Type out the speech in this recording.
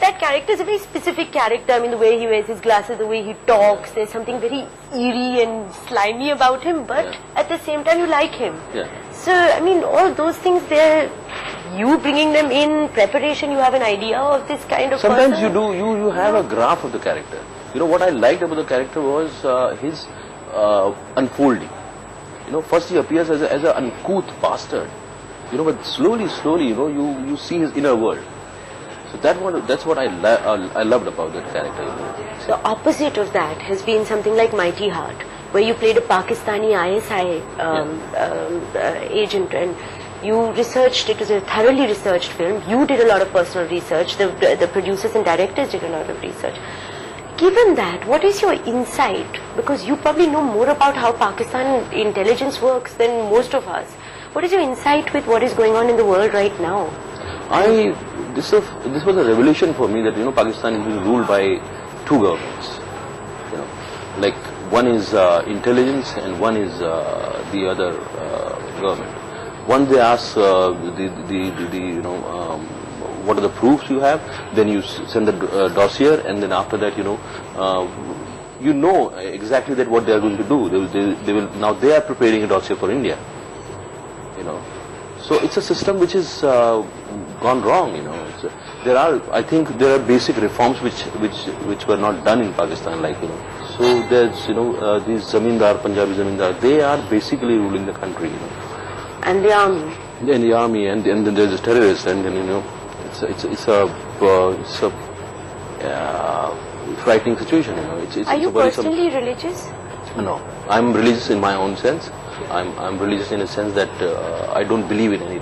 that character is a very specific character. I mean, the way he wears his glasses, the way he talks, there's something very eerie and slimy about him, but at the same time you like him. Yeah. So, I mean, all those things, they're you bringing them in preparation, you have an idea of this kind of Sometimes person. you do, you have a graph of the character. You know, what I liked about the character was his unfolding. You know, first he appears as an uncouth bastard. You know, but slowly, you know, you see his inner world. So that's what I loved about that character. You know. The opposite of that has been something like Mighty Heart, where you played a Pakistani ISI agent, and you researched. It was a thoroughly researched film. You did a lot of personal research. The producers and directors did a lot of research. Given that, what is your insight? Because you probably know more about how Pakistan intelligence works than most of us. What is your insight with what is going on in the world right now? This was a revelation for me that, you know, Pakistan is being ruled by two governments. You know, like one is intelligence and one is the other government. One, they ask you know, what are the proofs you have, then you send the dossier, and then after that, you know exactly that what they are going to do. They will now they are preparing a dossier for India. You know, so it's a system which is gone wrong. You know, I think there are basic reforms which were not done in Pakistan. Like, you know, so there's, you know, these zamindar, Punjabi zamindar, they are basically ruling the country. You know, and the army. And the army, and then there's the terrorists, and then, you know, it's a frightening situation. You know, are you personally religious? No, I'm religious in my own sense. I'm religious in a sense that I don't believe in any